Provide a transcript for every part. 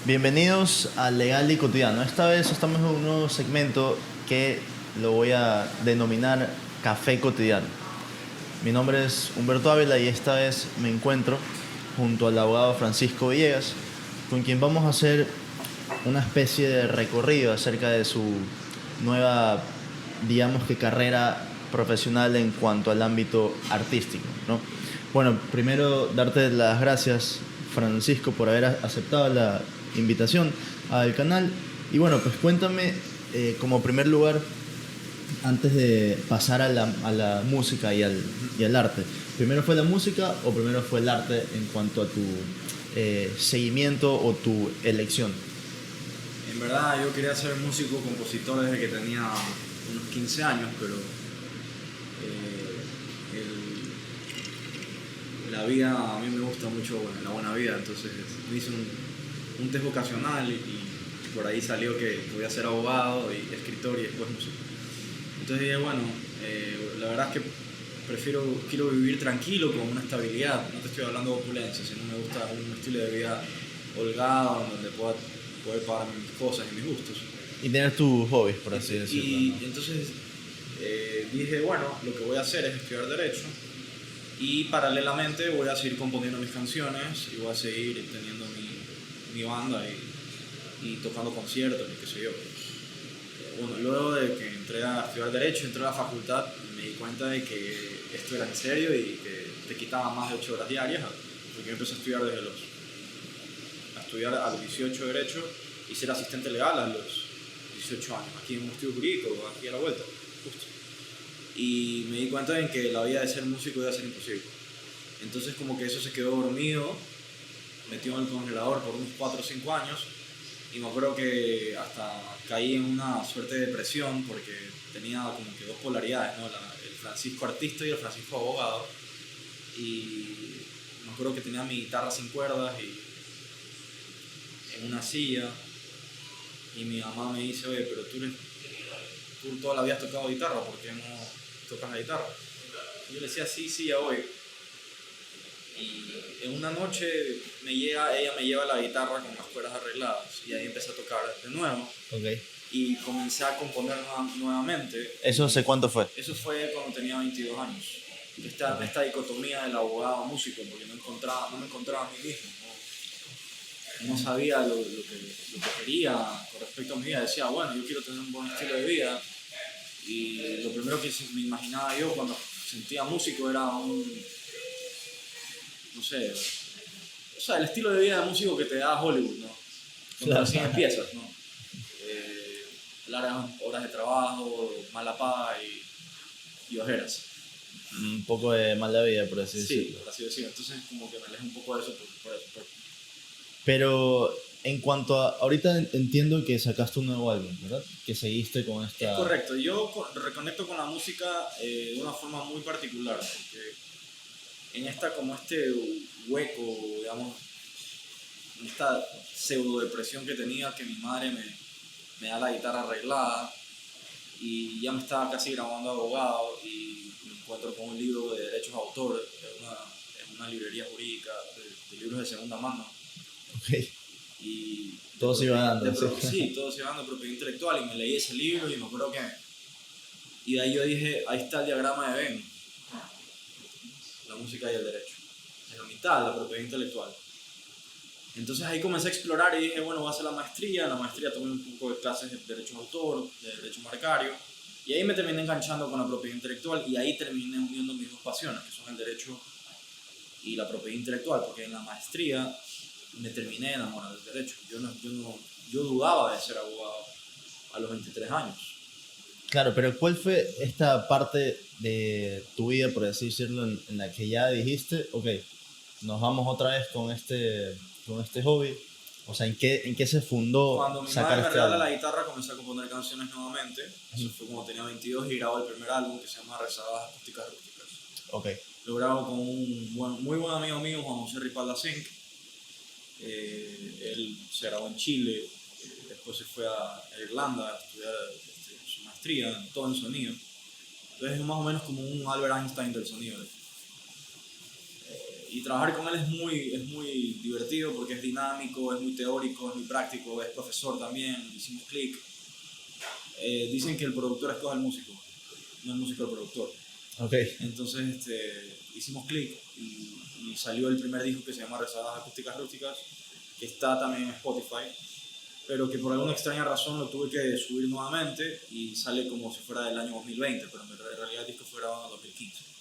Bienvenidos a Legal y Cotidiano. Esta vez estamos en un nuevo segmento que lo voy a denominar Café Cotidiano. Mi nombre es Humberto Ávila y esta vez me encuentro junto al abogado Francisco Villegas, con quien vamos a hacer una especie de recorrido acerca de su nueva, digamos que carrera profesional en cuanto al ámbito artístico, ¿no? Bueno, primero darte las gracias, Francisco, por haber aceptado la invitación al canal. Y bueno, pues cuéntame, como primer lugar, antes de pasar a la música y al arte, ¿primero fue la música o primero fue el arte en cuanto a tu seguimiento o tu elección? En verdad yo quería ser músico, compositor desde que tenía unos 15 años, pero la vida, a mí me gusta mucho la buena vida, entonces me hice un test vocacional y por ahí salió que podía ser abogado y escritor y después músico. Entonces dije, bueno, la verdad es que quiero vivir tranquilo, con una estabilidad. No te estoy hablando de opulencia, sino me gusta un estilo de vida holgado, donde pueda poder pagar mis cosas y mis gustos. Y tener tus hobbies, por así decirlo, Y ¿no? entonces dije, bueno, lo que voy a hacer es estudiar Derecho y paralelamente voy a seguir componiendo mis canciones y voy a seguir teniendo mi banda y tocando conciertos y qué sé yo. Bueno, luego de que entré a estudiar Derecho, entré a la facultad, me di cuenta de que esto era en serio y que te quitaba más de 8 horas diarias, porque yo empecé a estudiar a estudiar a los 18 Derecho y ser asistente legal a los 18 años, aquí en un estudio jurídico, aquí a la vuelta, justo. Y me di cuenta de que la vida de ser músico iba a ser imposible. Entonces como que eso se quedó dormido, metido en el congelador por unos 4 o 5 años, y me acuerdo que hasta caí en una suerte de depresión porque tenía como que dos polaridades, ¿no? El Francisco artista y el Francisco abogado. Y me acuerdo que tenía mi guitarra sin cuerdas y en una silla, y mi mamá me dice, oye, pero tú toda la vida has tocado guitarra, ¿por qué no tocas la guitarra? Y yo le decía, sí, ya voy. Y en una noche ella me lleva la guitarra con las cuerdas arregladas y ahí empecé a tocar de nuevo Ok. y comencé a componer nuevamente. ¿Eso hace cuánto fue? Eso fue cuando tenía 22 años. Esta dicotomía del abogado músico, porque no me encontraba a mí mismo. No sabía lo que quería con respecto a mi vida. Decía, bueno, yo quiero tener un buen estilo de vida. Y lo primero que me imaginaba yo cuando sentía músico era no sé, o sea, el estilo de vida de músico que te da Hollywood, ¿no? Cuando recién empiezas, ¿no? Largas horas de trabajo, mala paga y ojeras. Un poco de mala vida, por así Sí, decirlo. por así decirlo. Entonces como que me alejé un poco de eso por eso. Pero en cuanto a... Ahorita entiendo que sacaste un nuevo álbum, ¿verdad? Que seguiste con Es esta... correcto, yo reconecto con la música de una forma muy particular, porque en este hueco, digamos, en esta pseudo depresión que tenía, que mi madre me da la guitarra arreglada y ya me estaba casi graduando de abogado y me encuentro con un libro de derechos de autor en una librería jurídica de libros de segunda mano. Ok. Y Todo se iba dando, sí, todo se iba dando de propiedad intelectual y me leí ese libro y me acuerdo que... Y de ahí yo dije, ahí está el diagrama de Venn, la música y el derecho. En la mitad, la propiedad intelectual. Entonces ahí comencé a explorar y dije, bueno, voy a hacer la maestría. En la maestría tomé un poco de clases de derecho de autor, de derecho marcario. Y ahí me terminé enganchando con la propiedad intelectual y ahí terminé uniendo mis dos pasiones, que son el derecho y la propiedad intelectual, porque en la maestría me terminé enamorando del derecho. Yo dudaba de ser abogado a los 23 años. Claro, pero ¿cuál fue esta parte de tu vida, por así decirlo, en la que ya dijiste, ok, nos vamos otra vez con este hobby? O sea, ¿en qué se fundó Cuando mi sacar madre me este regala álbum? la guitarra, comencé a componer canciones nuevamente. Eso fue cuando tenía 22 y grabo el primer álbum que se llama Rezadas Acústicas Rústicas. Ok. Lo grabo con un muy buen amigo mío, Juan José Ripalda Zinc. Él se grabó en Chile, después se fue a Irlanda a estudiar su maestría, todo en sonido. Entonces es más o menos como un Albert Einstein del sonido. Y trabajar con él es muy divertido porque es dinámico, es muy teórico, es muy práctico, es profesor también, hicimos clic. Dicen que el productor escoge al músico, no el músico el productor. Okay. Entonces hicimos clic y salió el primer disco que se llama Rezadas Acústicas Rústicas, que está también en Spotify, pero que por alguna extraña razón lo tuve que subir nuevamente y sale como si fuera del año 2020, pero en realidad el disco fue grabado en 2015.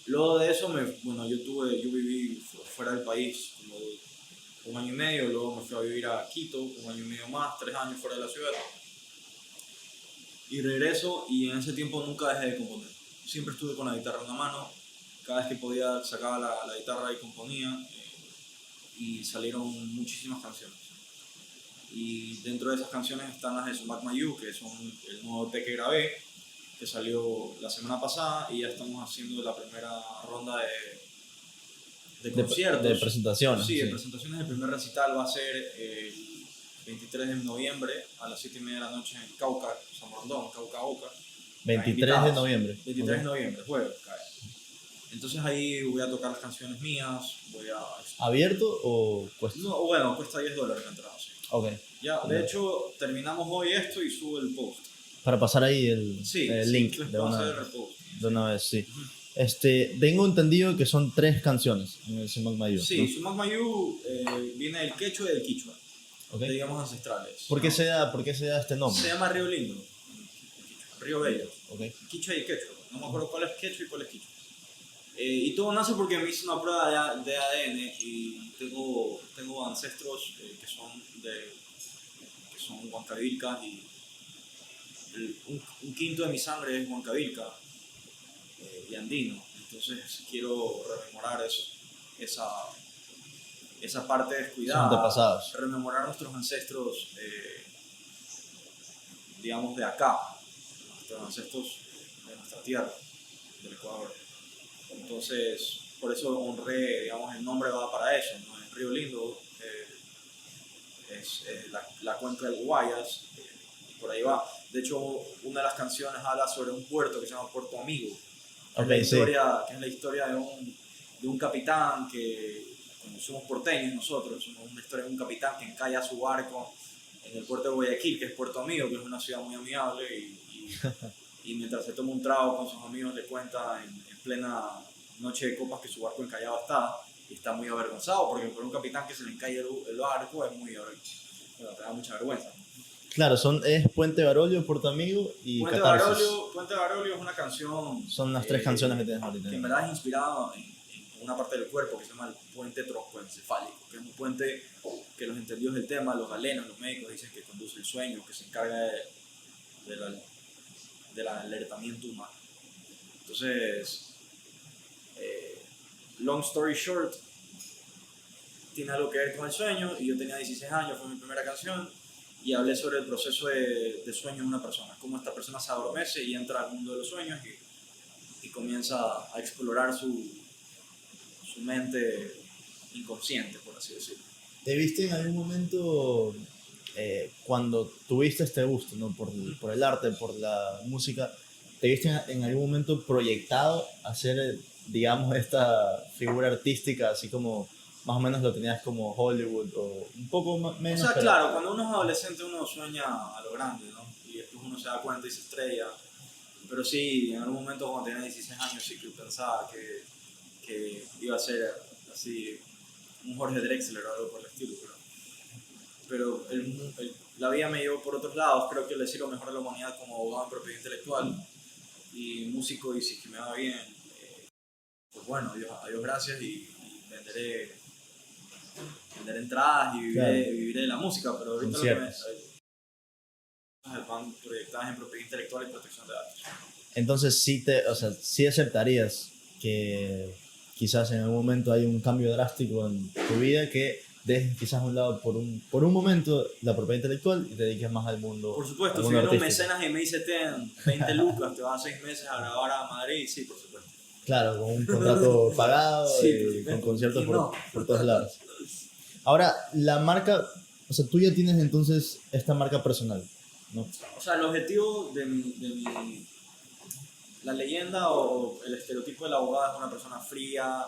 Luego de eso, yo viví fuera del país como 1 año y medio, luego me fui a vivir a Quito, 1 año y medio más, 3 años fuera de la ciudad. Y regreso y en ese tiempo nunca dejé de componer. Siempre estuve con la guitarra en la mano, cada vez que podía sacaba la guitarra y componía, y salieron muchísimas canciones. Y dentro de esas canciones están las de Sumac Mayu, que son el nuevo EP que grabé, que salió la semana pasada, y ya estamos haciendo la primera ronda de conciertos. De presentaciones. Sí, de presentaciones. El primer recital va a ser el 23 de noviembre a las 7:30 de la noche en Cauca, San Borondón, Cauca Oca. 23 de noviembre. 23 de noviembre, jueves, cae. Entonces ahí voy a tocar las canciones mías, ¿Abierto o cuesta? No, bueno, cuesta $10 la entrada, sí. Ok. Ya, de hecho, terminamos hoy esto y subo el post. Para pasar ahí el link de una vez, sí. Tengo entendido que son 3 canciones en el Sumac Mayu. Sí, ¿no? Sumac Mayu viene del quechua y del quichua, Okay. digamos ancestrales. ¿Por qué se da este nombre? Se llama Río Lindo, Río Bello. Okay. Quichua y quechua. No me acuerdo cuál es quechua y cuál es quichua. Y todo nace porque me hice una prueba de ADN y tengo ancestros que son huancavilcas, y un quinto de mi sangre es huancavilca y andino. Entonces quiero rememorar esa parte descuidada, antepasados. rememorar nuestros ancestros, digamos de acá, nuestros ancestros de nuestra tierra, del Ecuador. Entonces, por eso honré, digamos, el nombre va para eso, ¿no? El Río Lindo es la cuenca del Guayas, y por ahí va. De hecho, una de las canciones habla sobre un puerto que se llama Puerto Amigo, que es la historia de un capitán que, como somos porteños nosotros, somos una historia de un capitán que encalla su barco en el puerto de Guayaquil, que es Puerto Amigo, que es una ciudad muy amigable, y mientras se toma un trago con sus amigos le cuenta en plena noche de copas que su barco encallado está, y está muy avergonzado porque por un capitán que se le encalla el barco es muy, bueno, te da mucha vergüenza. Claro, es Puente Barolio, Puerto Amigo y Puente Catarsis. Puente Barolio es una canción. Son las 3 canciones que tienes ahorita. Que en verdad es inspirado en una parte del cuerpo que se llama el puente troncoencefálico, que es un puente que los entendidos del tema, los galenos, los médicos dicen que conduce el sueño, que se encarga del alertamiento humano. Entonces, long story short, tiene algo que ver con el sueño, y yo tenía 16 años, fue mi primera canción, y hablé sobre el proceso de sueño de una persona, cómo esta persona se adormece y entra al mundo de los sueños y comienza a explorar su mente inconsciente, por así decirlo. ¿Te viste en algún momento, cuando tuviste este gusto, ¿no? por el arte, por la música, te viste en algún momento proyectado a ser, digamos, esta figura artística, así como más o menos lo tenías como Hollywood o un poco menos? O sea, claro, cuando uno es adolescente uno sueña a lo grande, ¿no? Y después uno se da cuenta y se estrella. Pero sí, en algún momento cuando tenía 16 años sí que pensaba que iba a ser así un Jorge Drexler o algo por el estilo. Pero la vida me llevó por otros lados. Creo que le sirvo mejor a la humanidad como abogado en propiedad intelectual y músico, y si que me va bien, pues bueno, a Dios gracias, y venderé entradas y viviré de la música, pero ahorita van proyectadas en propiedad intelectual y protección de datos. Entonces sí aceptarías que quizás en algún momento hay un cambio drástico en tu vida, que dejes quizás a un lado por un momento la propiedad intelectual y te dediques más al mundo. Por supuesto, si viene un mecenas y me dice ten 20 lucas, te vas 6 meses a grabar a Madrid, sí, por supuesto. Claro, con un contrato pagado, sí, con conciertos por todos lados. Ahora, la marca, o sea, tú ya tienes entonces esta marca personal, ¿no? O sea, el objetivo la leyenda o el estereotipo del abogado es una persona fría,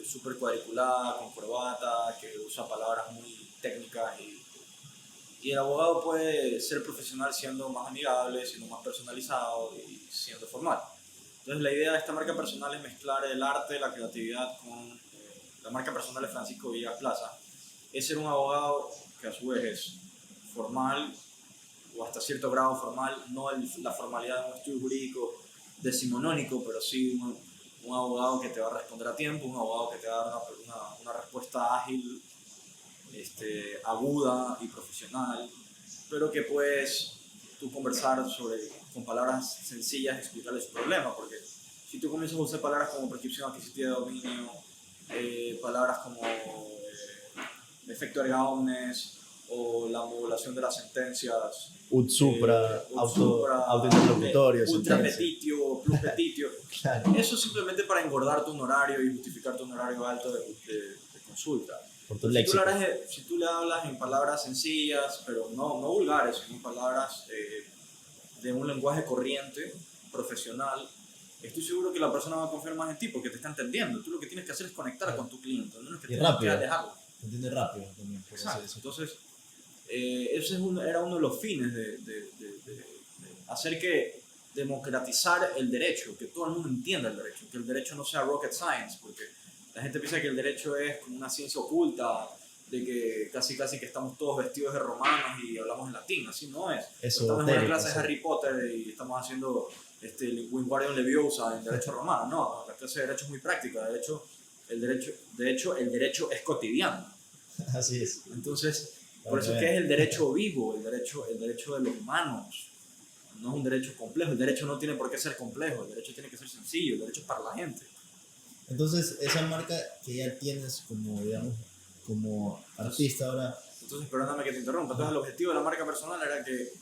súper cuadriculada, con corbata, que usa palabras muy técnicas y el abogado puede ser profesional siendo más amigable, siendo más personalizado y siendo formal. Entonces la idea de esta marca personal es mezclar el arte, la creatividad con la marca personal de Francisco Villegas Plaza. Es ser un abogado que a su vez es formal o hasta cierto grado formal, no la formalidad de un estudio jurídico decimonónico, pero sí un abogado que te va a responder a tiempo, un abogado que te va a dar una respuesta ágil, aguda y profesional, pero que puedes tú conversar con palabras sencillas, explicarle su problema, porque si tú comienzas a usar palabras como prescripción adquisitiva de dominio, palabras como efecto erga omnes o la modulación de las sentencias, Ut supra, autointerlocutorio, ultra petitio, plus petitio, claro. eso es simplemente para engordar tu honorario y justificar tu honorario alto de consulta. Por tu léxico. Si tú le hablas en palabras sencillas, pero no vulgares, sino en palabras de un lenguaje corriente, profesional, estoy seguro que la persona va a confiar más en ti porque te está entendiendo. Tú lo que tienes que hacer es conectar con tu cliente, no es que tienes que alejarlo. Te entiende rápido también. Exacto. Entonces, ese era uno de los fines de hacer que democratizar el derecho, que todo el mundo entienda el derecho, que el derecho no sea rocket science, porque la gente piensa que el derecho es como una ciencia oculta, de que casi que estamos todos vestidos de romanos y hablamos en latín, así no es. Estamos en una clase de Harry Potter y estamos haciendo Wingardium Leviosa en derecho romano, no, la clase de derecho es muy práctica, de hecho el derecho es cotidiano. Así es. Entonces, por eso es que es el derecho vivo, el derecho de los humanos, no es un derecho complejo, el derecho no tiene por qué ser complejo, el derecho tiene que ser sencillo, el derecho es para la gente. Entonces, esa marca que ya tienes como, digamos, como artista ahora... Entonces, perdóname que te interrumpa, entonces el objetivo de la marca personal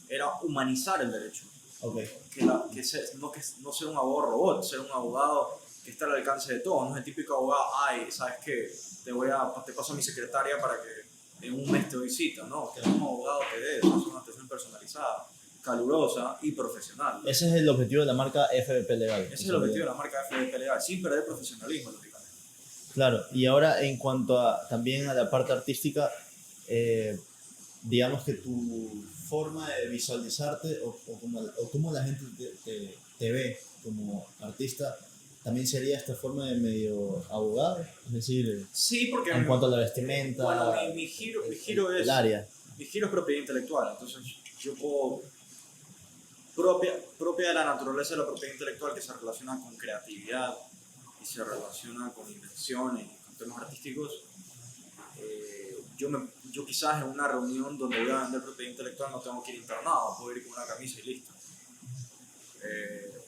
era humanizar el derecho. Okay. No ser un abogado robot, ser un abogado que está al alcance de todos, no es el típico abogado, ay, ¿sabes qué? Te paso a mi secretaria para que en un mes te doy cita, ¿no? Que es un abogado que dé, es una atención personalizada, calurosa y profesional. Ese es el objetivo de la marca FBP Legal. Ese es el objetivo de la marca FBP Legal, sin perder profesionalismo, lógicamente. Claro, y ahora en cuanto también a la parte artística, digamos que tu forma de visualizarte o cómo la gente te ve como artista, también sería esta forma de medio abogado, es decir, sí, porque en cuanto a la vestimenta, bueno, mi giro es el área. Mi giro es propiedad intelectual, entonces yo puedo propia de la naturaleza de la propiedad intelectual que se relaciona con creatividad y se relaciona con invenciones y con temas artísticos. Yo quizás en una reunión donde voy a vender propiedad intelectual no tengo que ir internado, puedo ir con una camisa y listo.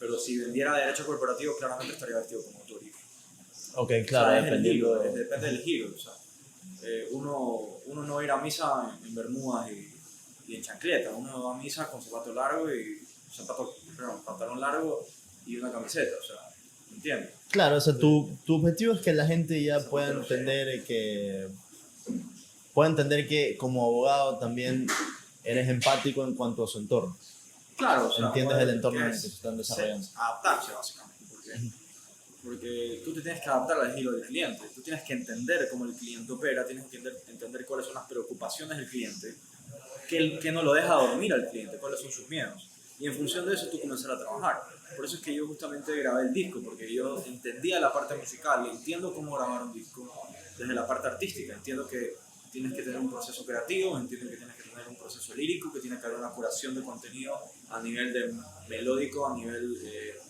Pero si vendiera derecho corporativo, claramente estaría vestido como autor. Ok, claro, o sea, depende del giro. O sea, uno no va a ir a misa en bermudas y en chancleta, uno va a misa con zapato largo y pantalón largo y una camiseta, o sea, ¿me entiendes? Claro, o sea, tu objetivo es que la gente ya pueda entender que como abogado también eres empático en cuanto a su entorno. Claro, o sea, entiendes el entorno en el que se están desarrollando. Adaptarse, básicamente, porque tú te tienes que adaptar al giro del cliente, tú tienes que entender cómo el cliente opera, tienes que entender cuáles son las preocupaciones del cliente, que no lo deja dormir al cliente, cuáles son sus miedos. Y en función de eso tú comenzar a trabajar. Por eso es que yo justamente grabé el disco, porque yo entendía la parte musical y entiendo cómo grabar un disco desde la parte artística. Entiendo que tienes que tener un proceso creativo, entiendo que tienes que tener un proceso lírico, que tiene que haber una curación de contenido a nivel de melódico, a nivel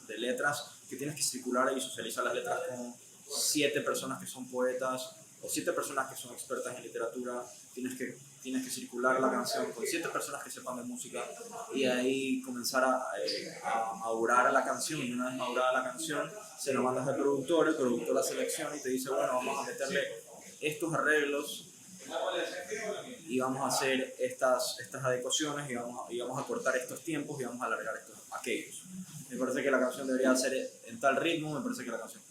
de letras, que tienes que circular y socializar las letras con 7 personas que son poetas o 7 personas que son expertas en literatura. Tienes que circular la canción con 7 personas que sepan de música y ahí comenzar a madurar la canción, y una vez madurada la canción se lo mandas al productor, el productor la selecciona y te dice, bueno, vamos a meterle estos arreglos y vamos a hacer estas adecuaciones y vamos a cortar estos tiempos y vamos a alargar aquellos. Me parece que la canción debería ser en tal ritmo, me parece que la canción...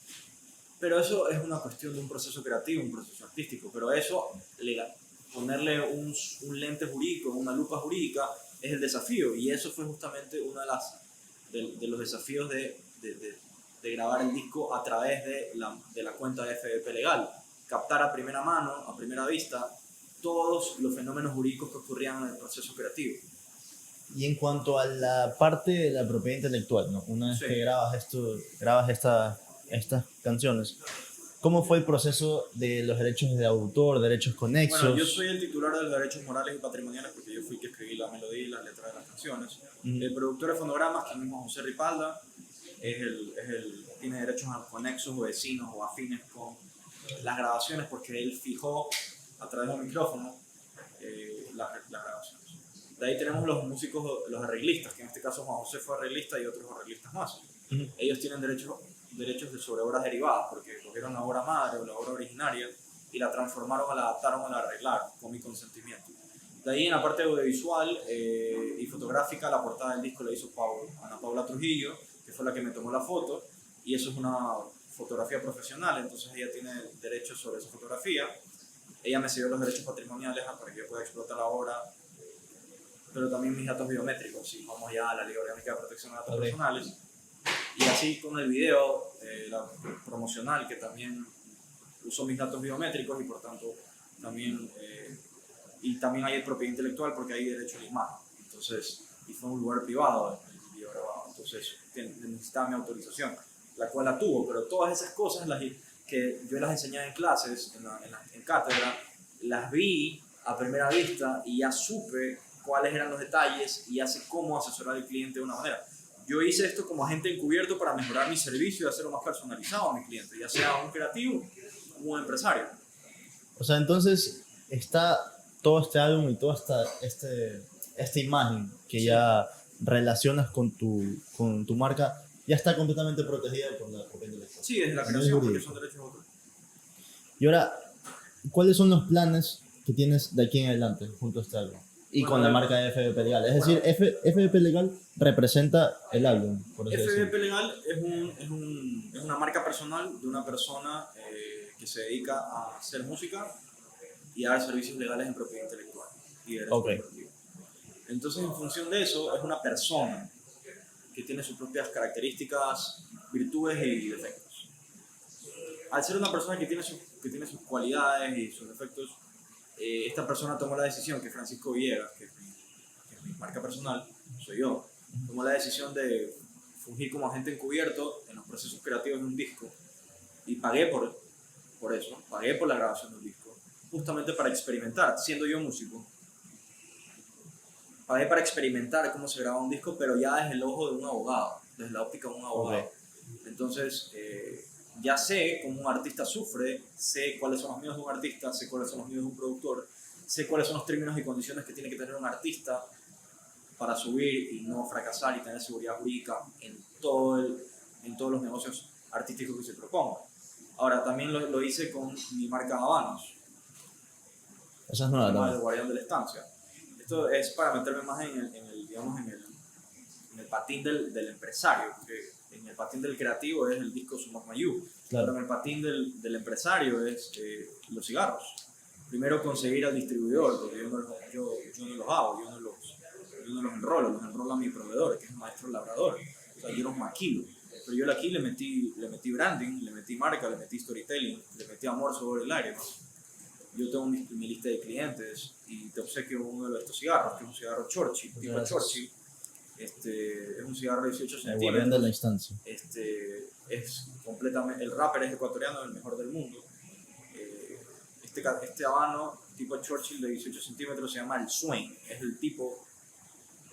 Pero eso es una cuestión de un proceso creativo, un proceso artístico, pero eso legal. Ponerle un lente jurídico, una lupa jurídica, es el desafío, y eso fue justamente uno de los desafíos de de grabar el disco a través de la cuenta de FDP Legal, captar a primera mano, a primera vista, todos los fenómenos jurídicos que ocurrían en el proceso creativo. Y en cuanto a la parte de la propiedad intelectual, ¿no? Una vez Sí. que grabas estas canciones, ¿cómo fue el proceso de los derechos de autor, derechos conexos? Bueno, yo soy el titular de los derechos morales y patrimoniales porque yo fui el que escribí la melodía y las letras de las canciones. El productor de fonogramas, que es el mismo José Ripalda, tiene derechos conexos o vecinos o afines con las grabaciones porque él fijó a través de un micrófono las grabaciones. De ahí tenemos los músicos, los arreglistas, que en este caso Juan José fue arreglista y otros arreglistas más. Ellos tienen derechos sobre obras derivadas porque cogieron la obra madre o la obra originaria y la transformaron, la adaptaron o la arreglaron con mi consentimiento. De ahí en la parte audiovisual y fotográfica, la portada del disco la hizo Ana Paula Trujillo, que fue la que me tomó la foto, y eso es una fotografía profesional, entonces ella tiene derechos sobre esa fotografía. Ella me cedió los derechos patrimoniales para que yo pueda explotar la obra, pero también mis datos biométricos, si vamos ya a la Ley Orgánica de Protección de Datos Personales. Y así con el video promocional, que también usó mis datos biométricos y por tanto también hay propiedad intelectual porque hay derecho a la imagen. Entonces, y fue un lugar privado el video grabado, entonces necesitaba mi autorización, la cual la tuvo, pero todas esas cosas que yo las enseñaba en clases, en cátedra, las vi a primera vista y ya supe cuáles eran los detalles y ya sé cómo asesorar al cliente de una manera. Yo hice esto como agente encubierto para mejorar mi servicio y hacerlo más personalizado a mi cliente, ya sea un creativo o un empresario. O sea, entonces está todo este álbum y toda esta imagen que ya relacionas con tu marca, ya está completamente protegida por la propiedad intelectual. Sí, desde la creación, porque son derechos de autor. Y ahora, ¿cuáles son los planes que tienes de aquí en adelante junto a este álbum? Y con la marca de FDP Legal. Es decir, FDP Legal representa el álbum. Por así FDP decirlo. Legal es una marca personal de una persona que se dedica a hacer música y a dar servicios legales en propiedad intelectual y derechos corporativos. Entonces, en función de eso, es una persona que tiene sus propias características, virtudes y defectos. Al ser una persona que tiene sus cualidades y sus defectos, esta persona tomó la decisión, que Francisco Villegas, que es mi marca personal, soy yo, tomó la decisión de fungir como agente encubierto en los procesos creativos de un disco y pagué por eso, pagué por la grabación de un disco, justamente para experimentar, siendo yo músico. Pagué para experimentar cómo se graba un disco, pero ya desde el ojo de un abogado, desde la óptica de un abogado. Entonces, ya sé cómo un artista sufre, sé cuáles son los miedos de un artista, sé cuáles son los miedos de un productor, sé cuáles son los términos y condiciones que tiene que tener un artista para subir y no fracasar y tener seguridad jurídica en todos los negocios artísticos que se propongan. Ahora, también lo hice con mi marca Habanos. Esa es nueva también. El guardián de la estancia. Esto es para meterme más en el patín del empresario, porque en el patín del creativo es el disco Sumas Mayú, pero en el patín del empresario es los cigarros. Primero conseguir al distribuidor, porque yo no los hago, yo no los enrolo, los enrola mi proveedor, que es el maestro labrador. O sea, yo los maquilo. Pero yo aquí le metí branding, le metí marca, le metí storytelling, le metí amor sobre el aire, ¿no? Yo tengo mi lista de clientes y te obsequio uno de estos cigarros, que es un cigarro Churchill, tipo Churchill. Es un cigarro de 18 centímetros. El guardián de la instancia. Es completamente, el rapper es ecuatoriano, el mejor del mundo. Este habano tipo Churchill de 18 centímetros se llama el Swain. Es el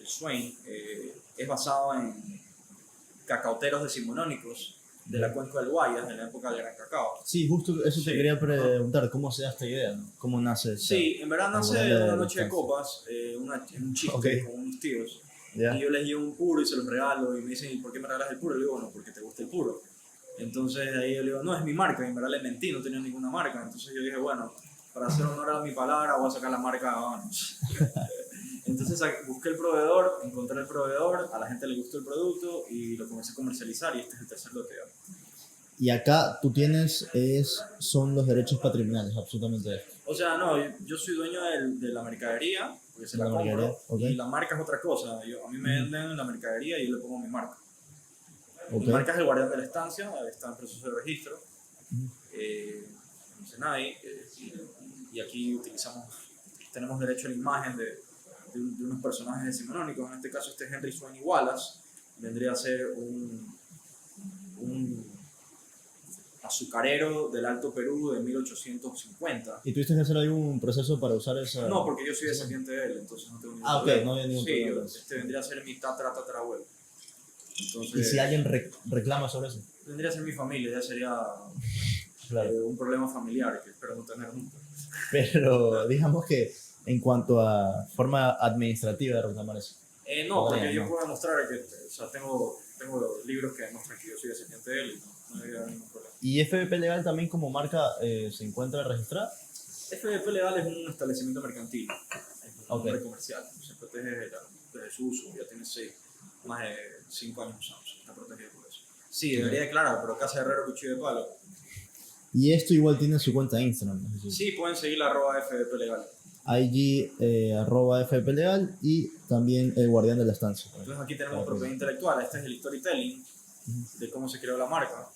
Swain es basado en cacauteros decimonónicos de la cuenca del Guayas, de la época del Gran Cacao. Sí, justo eso te quería preguntar, ¿cómo se da esta idea? ¿No? ¿Cómo nace? Sí, en verdad nace de una noche de copas, un chiste con unos tíos. Y yo les llevo un puro y se los regalo y me dicen, ¿y por qué me regalas el puro? Y le digo, bueno, porque te gusta el puro. Entonces ahí yo le digo, no, es mi marca, y en verdad le mentí, no tenía ninguna marca. Entonces yo dije, bueno, para hacer honor a mi palabra voy a sacar la marca Habanos. Entonces busqué el proveedor, encontré el proveedor, a la gente le gustó el producto y lo comencé a comercializar y este es el tercer lote. Y acá tú tienes, son los derechos patrimoniales, absolutamente esto. O sea, no, yo soy dueño de la mercadería, porque se la compro, y la marca es otra cosa. A mí me venden la mercadería y yo le pongo mi marca. Ok. Mi marca es el Guardián de la Estancia, está en proceso de registro. En Senai, y aquí tenemos derecho a la imagen de unos personajes decimonónicos. En este caso, este Henry Swain Wallace vendría a ser un azucarero del Alto Perú de 1850. ¿Y tuviste que hacer algún proceso para usar esa...? No, porque yo soy descendiente de él, entonces no tengo ningún Ok, problema. no había ningún Sí, problema. este vendría a ser mi tatarabuelo. Entonces, ¿Y si alguien reclama sobre eso? vendría a ser mi familia, ya sería Claro. un problema familiar que espero no tener nunca. Pero digamos que en cuanto a forma administrativa de reclamar eso. No, porque Podría, yo ¿no? puedo demostrar que, o sea, tengo libros que demuestran que yo soy descendiente de él y no debería haber ningún problema. ¿Y FBP Legal también como marca se encuentra registrada? FDP Legal es un establecimiento mercantil, es un Ok. nombre comercial, se protege desde su uso, ya tiene más de 5 años usando, está protegido por eso. Sí, debería declarar, pero Casa Herrero Cuchillo de Palo. Y esto igual tiene su cuenta de Instagram, ¿no? Sí. Sí, pueden seguir la @FDP Legal. IG @FBP Legal y también el Guardián de la Estancia. Entonces aquí tenemos propiedad intelectual, este es el storytelling de cómo se creó la marca.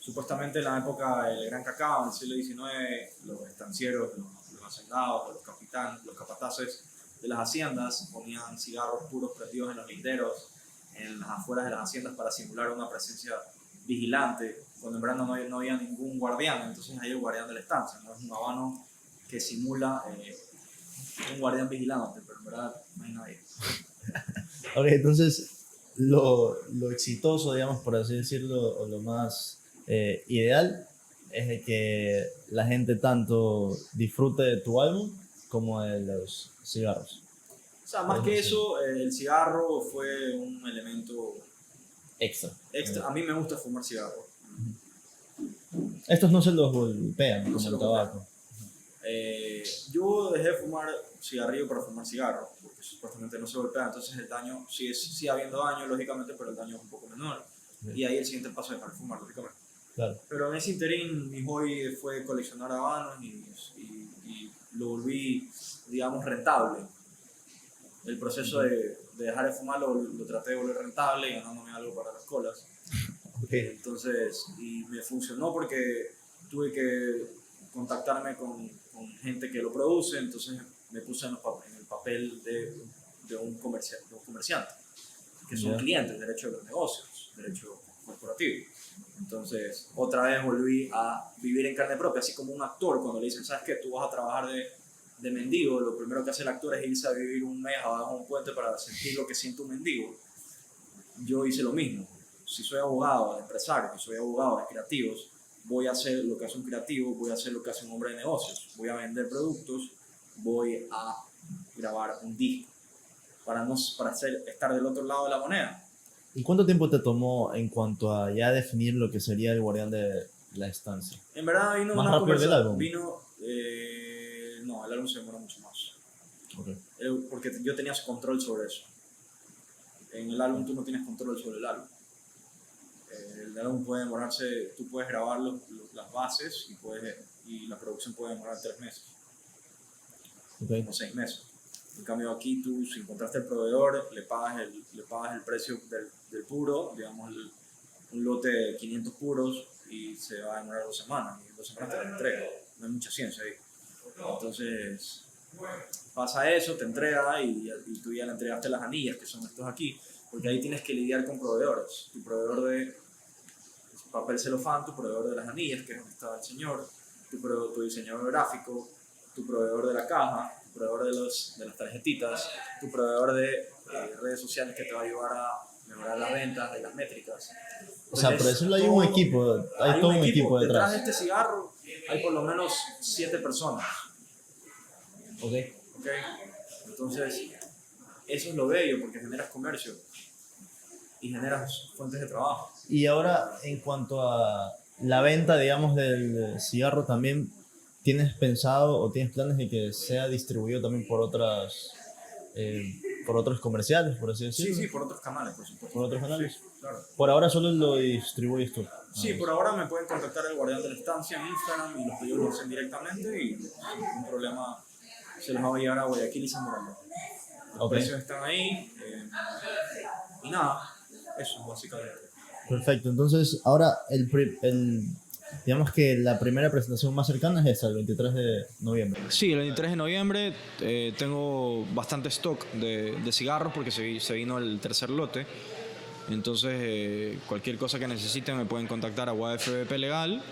Supuestamente en la época del Gran Cacao, en el siglo XIX, los estancieros, los hacendados, los capataces de las haciendas ponían cigarros puros prendidos en los linderos, en las afueras de las haciendas para simular una presencia vigilante, cuando en verdad no había ningún guardián, entonces hay el guardián de la estancia, ¿no? Es un habano que simula un guardián vigilante, pero en verdad no hay nadie. Ok, entonces lo exitoso, digamos, por así decirlo, o lo más ideal es de que la gente tanto disfrute de tu álbum como de los cigarros. O sea, más que eso, el cigarro fue un elemento Extra. extra. A mí me gusta fumar cigarro. Estos no se los golpean No como se el los tabaco. Yo dejé de fumar cigarrillo para fumar cigarro, porque supuestamente no se golpea, entonces el daño, sigue habiendo daño, lógicamente, pero el daño es un poco menor. Bien. Y ahí el siguiente paso es dejar de fumar, lógicamente. Claro. Pero en ese interín mi hobby fue coleccionar habanos y lo volví, digamos, rentable. El proceso de dejar de fumar lo traté de volver rentable y ganándome algo para las colas. Okay. Entonces, y me funcionó porque tuve que contactarme con gente que lo produce, entonces me puse en el papel de un comerciante, que son clientes, derecho de los negocios, derecho corporativo. Entonces, otra vez volví a vivir en carne propia, así como un actor cuando le dicen, ¿sabes qué? Tú vas a trabajar de mendigo, lo primero que hace el actor es irse a vivir un mes abajo de un puente para sentir lo que siente un mendigo. Yo hice lo mismo. Si soy abogado de empresarios, si soy abogado de creativos, voy a hacer lo que hace un creativo, voy a hacer lo que hace un hombre de negocios, voy a vender productos, voy a grabar un disco para estar del otro lado de la moneda. ¿Y cuánto tiempo te tomó en cuanto a ya definir lo que sería el Guardián de la Estancia? En verdad vino ¿Más una rápido que el álbum? No, el álbum se demoró mucho más. Okay. Porque yo tenía control sobre eso. En el álbum tú no tienes control sobre el álbum. El álbum puede demorarse, tú puedes grabar las bases y la producción puede demorar 3 meses, Okay. o 6 meses. En cambio aquí tú, si encontraste el proveedor, le pagas el precio del puro, digamos un lote de 500 puros y se va a demorar 2 semanas, y en 2 semanas te la entrega. No hay mucha ciencia ahí. Entonces pasa eso, te entrega y tú ya le entregaste las anillas, que son estos aquí, porque ahí tienes que lidiar con proveedores. Tu proveedor de papel celofán, tu proveedor de las anillas, que es donde está el señor, tu diseñador gráfico, tu proveedor de la caja, tu proveedor de las tarjetitas, tu proveedor de redes sociales que te va a ayudar a mejorar las ventas, de las métricas. O sea, por decirlo, hay un equipo, hay todo un equipo detrás detrás. de este cigarro hay por lo menos 7 personas. Okay. ¿Ok? Entonces, eso es lo bello, porque generas comercio y generas fuentes de trabajo. Y ahora, en cuanto a la venta, digamos, del cigarro, también ¿tienes pensado o tienes planes de que sea distribuido también por otros comerciales, por así decirlo? Sí, por otros canales, por supuesto. ¿Por otros canales? Sí, claro. Por ahora solo lo distribuyes tú. Sí, por ahora me pueden contactar el Guardián de la Estancia en Instagram y los pedidos los hacen directamente y sin ningún problema se los va a llevar a Guayaquil y Zamorano. Los precios están ahí y nada, eso básicamente. Perfecto, entonces ahora digamos que la primera presentación más cercana es esta, el 23 de noviembre. Sí, el 23 de noviembre tengo bastante stock de cigarros porque se vino el tercer lote. Entonces, cualquier cosa que necesiten me pueden contactar a UAFBP Legal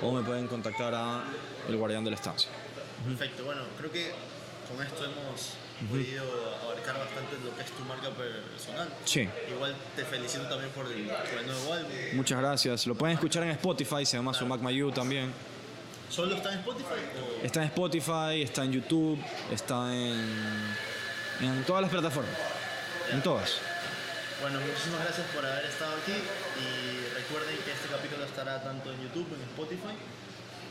o me pueden contactar a El Guardián de la Estancia. Perfecto, bueno, creo que con esto hemos podido abarcar bastante lo que es tu marca personal. Sí. Igual te felicito también por el nuevo álbum. Muchas gracias. Lo pueden escuchar en Spotify, se llama Sumac Mayu también. ¿Solo está en Spotify? Está en Spotify, está en YouTube, está en todas las plataformas. En todas. Bueno, muchísimas gracias por haber estado aquí y recuerden que este capítulo estará tanto en YouTube, en Spotify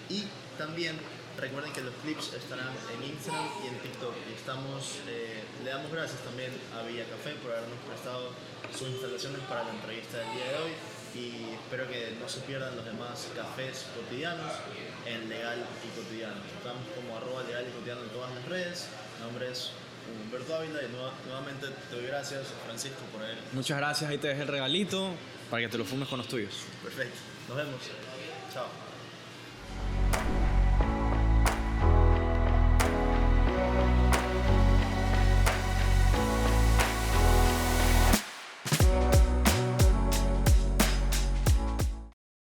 y también recuerden que los clips estarán en Instagram y en TikTok y le damos gracias también a Villa Café por habernos prestado sus instalaciones para la entrevista del día de hoy y espero que no se pierdan los demás cafés cotidianos en Legal y Cotidiano. Estamos como @legal y cotidiano en todas las redes. Mi nombre es Humberto Ávila y nuevamente te doy gracias, Francisco, por él. Muchas gracias, ahí te dejé el regalito para que te lo fumes con los tuyos. Perfecto, nos vemos. Chao.